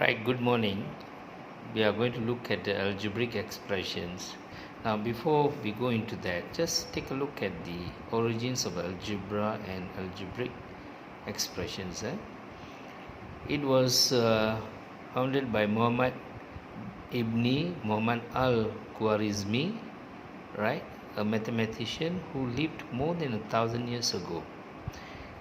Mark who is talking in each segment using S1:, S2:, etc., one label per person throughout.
S1: Right, good morning. We are going to look at the algebraic expressions. Now, before we go into that, just take a look at the origins of algebra and algebraic expressions. It was founded by Muhammad ibn Muhammad al-Khwarizmi, right, a mathematician who lived more than 1,000 years ago.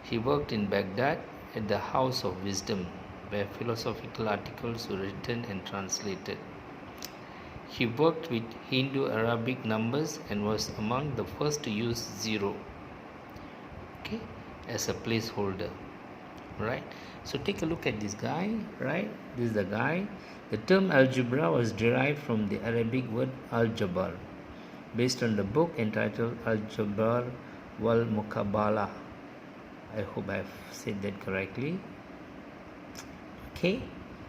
S1: He worked in Baghdad at the House of Wisdom, where philosophical articles were written and translated. He worked with Hindu-Arabic numbers and was among the first to use zero, as a placeholder. Right? So take a look at this guy. Right? This is the guy. The term algebra was derived from the Arabic word Algebra, based on the book entitled Algebra wal Muqabala. I hope I've said that correctly. Okay,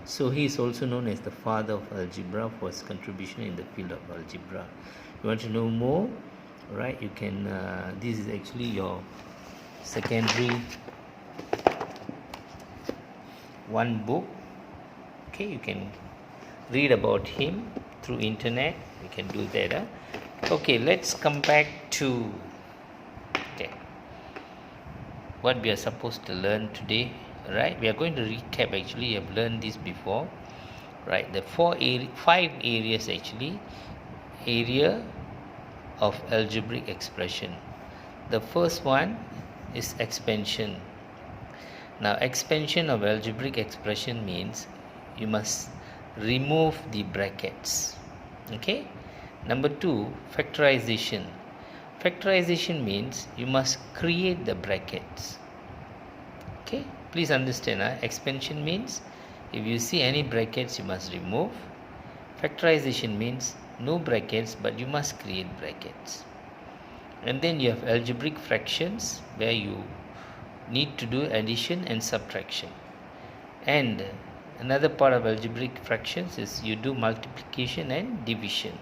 S1: so he is also known as the father of algebra for his contribution in the field of algebra. You want to know more, right? You can, this is actually your secondary one book. Okay, you can read about him through internet. You can do that. Okay, let's come back to what we are supposed to learn today. Right, we are going to recap. Actually, you have learned this before, right? The five areas actually, area of algebraic expression. The first one is expansion. Now, expansion of algebraic expression means you must remove the brackets. Okay. Number two, factorization. Factorization means you must create the brackets. Okay, please understand, expansion means if you see any brackets you must remove. Factorization means no brackets but you must create brackets. And then you have algebraic fractions where you need to do addition and subtraction. And another part of algebraic fractions is you do multiplication and division.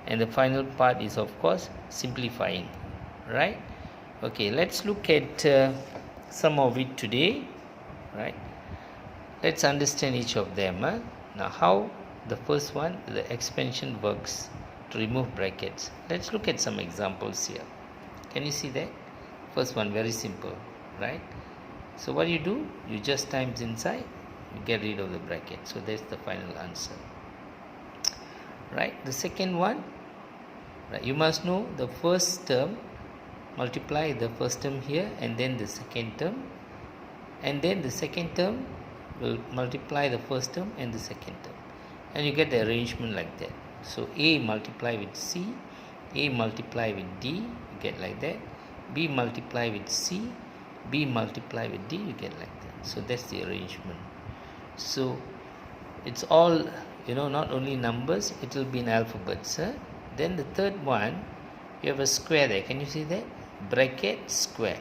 S1: And the final part is, of course, simplifying. Right? Okay, let's look at some of it today. Right? Let's understand each of them. Now, how the first one, the expansion, works to remove brackets. Let's look at some examples here. Can you see that? First one, very simple. Right? So what you do, you just times inside, you get rid of the bracket. So that's the final answer. Right? The second one, right, you must know the first term, multiply the first term here and then the second term, and then the second term will multiply the first term and the second term, and you get the arrangement like that. So A multiply with C, A multiply with D, you get like that. B multiply with C, B multiply with D, you get like that. So that's the arrangement. So it's all, not only numbers, it will be in alphabets. Then the third one, you have a square there. Can you see that? Bracket, square.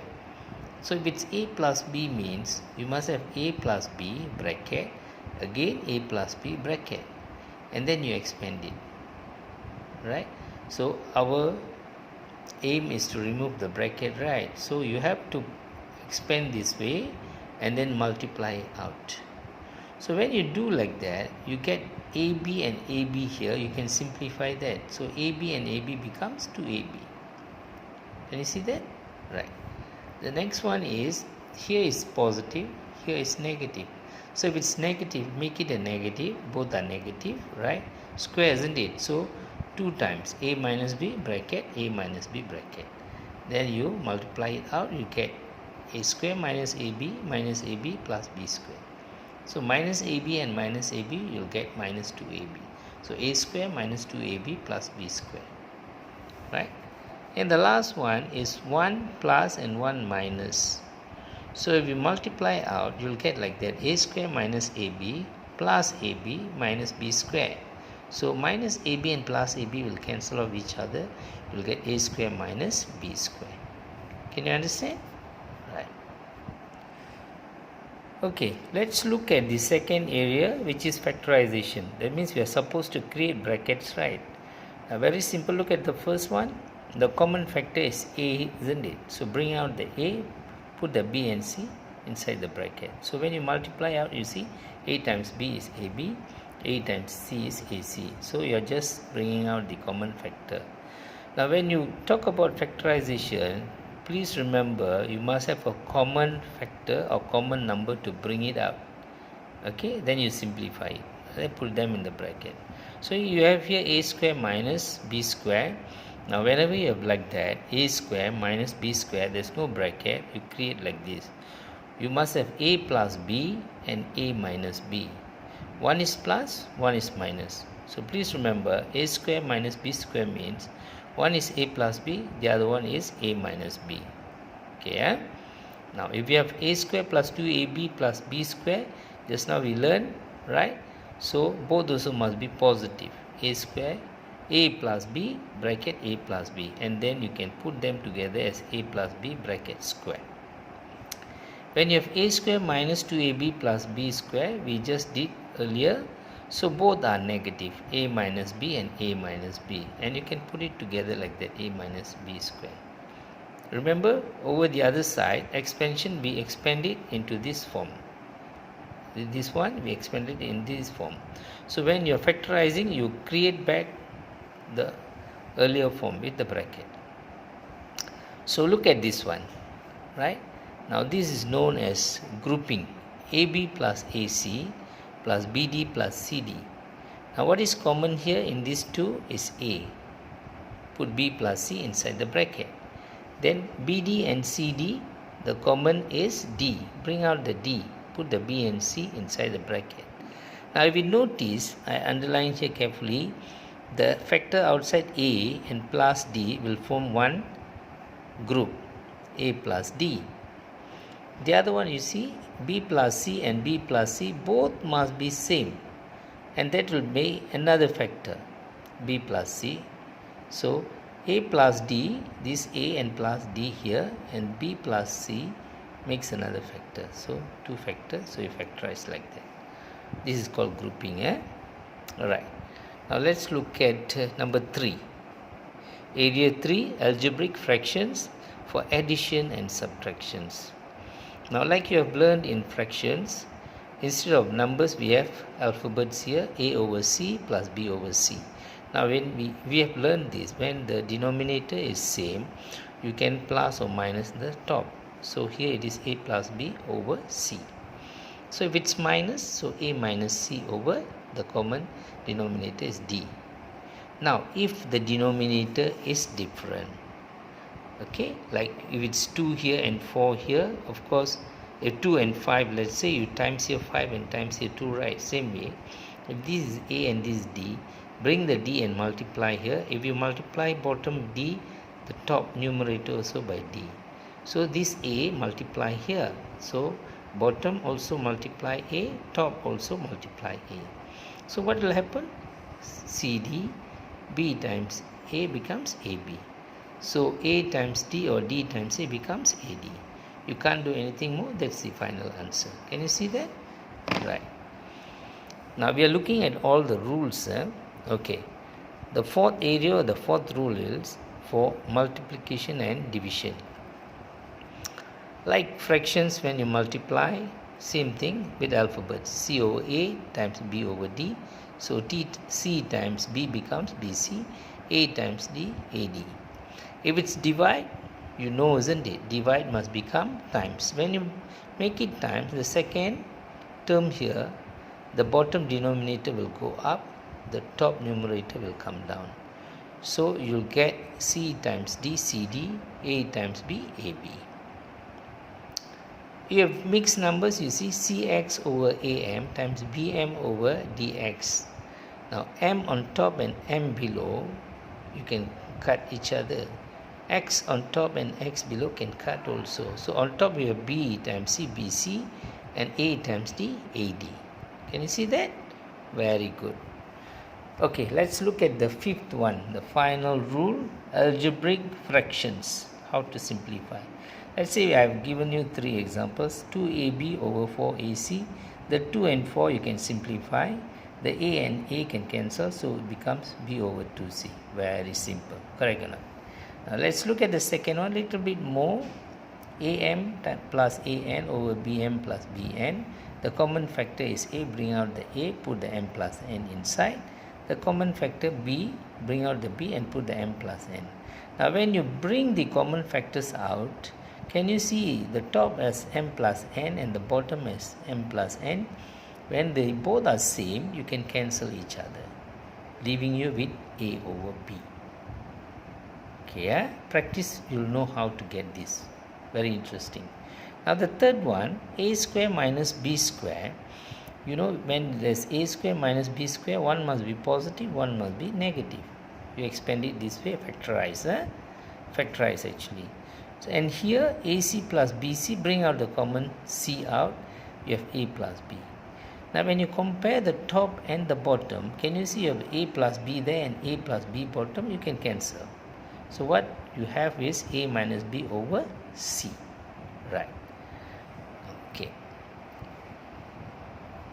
S1: So if it's A plus B means you must have A plus B, bracket, again A plus B, bracket, and then you expand it. Right? So our aim is to remove the bracket, right? So you have to expand this way and then multiply out. So when you do like that, you get AB and AB here. You can simplify that. So AB and AB becomes 2AB. Can you see that? Right. The next one is, here is positive, here is negative. So if it's negative, make it a negative. Both are negative, right? Square, isn't it? So 2 times A minus B, bracket, A minus B, bracket. Then you multiply it out, you get A square minus AB plus B square. So minus AB and minus AB, you'll get minus 2AB. So A square minus 2AB plus B square. Right? And the last one is 1 plus and 1 minus. So if you multiply out, you'll get like that. A square minus AB plus AB minus B square. So minus AB and plus AB will cancel off each other. You'll get A square minus B square. Can you understand? Right. Okay, let's look at the second area, which is factorization. That means we are supposed to create brackets, right? Now, very simple. Look at the first one. The common factor is A, isn't it? So bring out the A, put the B and C, inside the bracket. So when you multiply out, you see A times B is AB, A times C is AC. So you are just bringing out the common factor. Now when you talk about factorization, please remember you must have a common factor or common number to bring it out. Okay, then you simplify it. Then put them in the bracket. So you have here A square minus B square. Now whenever you have like that, A square minus B square, there's no bracket, you create like this. You must have A plus B and A minus B. One is plus, one is minus. So please remember, A square minus B square means one is A plus B, the other one is A minus B. Okay, yeah? Now if you have A square plus 2AB plus B square, just now we learned, right? So both also must be positive. A square, A plus B, bracket A plus B, and then you can put them together as A plus B bracket square. When you have A square minus 2AB plus B square, we just did earlier, so both are negative, A minus B and A minus B, and you can put it together like that, A minus B square. Remember, over the other side, expansion, we expand it into this form. This one, we expand it in this form. So when you are factorizing, you create back the earlier form with the bracket. So look at this one, right? Now this is known as grouping, AB plus AC plus BD plus CD. Now what is common here in these two is A. Put B plus C inside the bracket. Then BD and CD, the common is D. Bring out the D. Put the B and C inside the bracket. Now if you notice, I underlined here carefully, the factor outside A and plus D will form one group, A plus D. The other one, you see, B plus C and B plus C both must be same, and that will make another factor, B plus C. So A plus D, this A and plus D here, and B plus C makes another factor. So two factors, so you factorize like that. This is called grouping. Alright. Now let's look at number 3. Area 3, algebraic fractions for addition and subtractions. Now like you have learned in fractions, instead of numbers we have alphabets here, A over C plus B over C. Now when we have learned this, when the denominator is same, you can plus or minus the top. So here it is A plus B over C. So if it's minus, so A minus C over the common denominator is D. Now if the denominator is different, okay, like if it's 2 here and 4 here, of course if 2 and 5, let's say you times here 5 and times here 2, right? Same way, if this is A and this is D, bring the D and multiply here. If you multiply bottom D, the top numerator also by D. So this A multiply here, so bottom also multiply A, top also multiply A. So what will happen? CD, B times A becomes AB. So A times D or D times A becomes AD. You can't do anything more, that's the final answer. Can you see that? Right. Now we are looking at all the rules. Okay. The fourth area or the fourth rule is for multiplication and division. Like fractions, when you multiply, same thing with alphabets. C over A times B over D. So C times B becomes BC. A times D, AD. If it's divide, you know, isn't it? Divide must become times. When you make it times, the second term here, the bottom denominator will go up, the top numerator will come down. So you'll get C times D, CD, A times B, AB. You have mixed numbers, you see CX over AM times BM over DX. Now M on top and M below, you can cut each other. X on top and X below can cut also. So on top you have B times C, BC, and A times D, AD. Can you see that? Very good. Okay, let's look at the fifth one, the final rule, algebraic fractions, how to simplify. Let's say I have given you 3 examples, 2AB over 4AC. The 2 and 4 you can simplify. The A and A can cancel, so it becomes B over 2C. Very simple, correct enough. Now let's look at the second one, little bit more am plus an over bm plus bn. The common factor is a, bring out the a, put the m plus n inside. The common factor b, bring out the b and put the m plus n. Now when you bring the common factors out, can you see the top as m plus n and the bottom as m plus n? When they both are same, you can cancel each other, leaving you with a over b. Okay, practice, you'll know how to get this. Very interesting. Now the third one, a square minus b square. You know, when there's a square minus b square, one must be positive, one must be negative. You expand it this way, factorize, factorize actually. So, and here ac plus bc, bring out the common c out, you have a plus b. Now when you compare the top and the bottom, can you see you have a plus b there and a plus b bottom? You can cancel. So what you have is a minus b over c, right? Okay.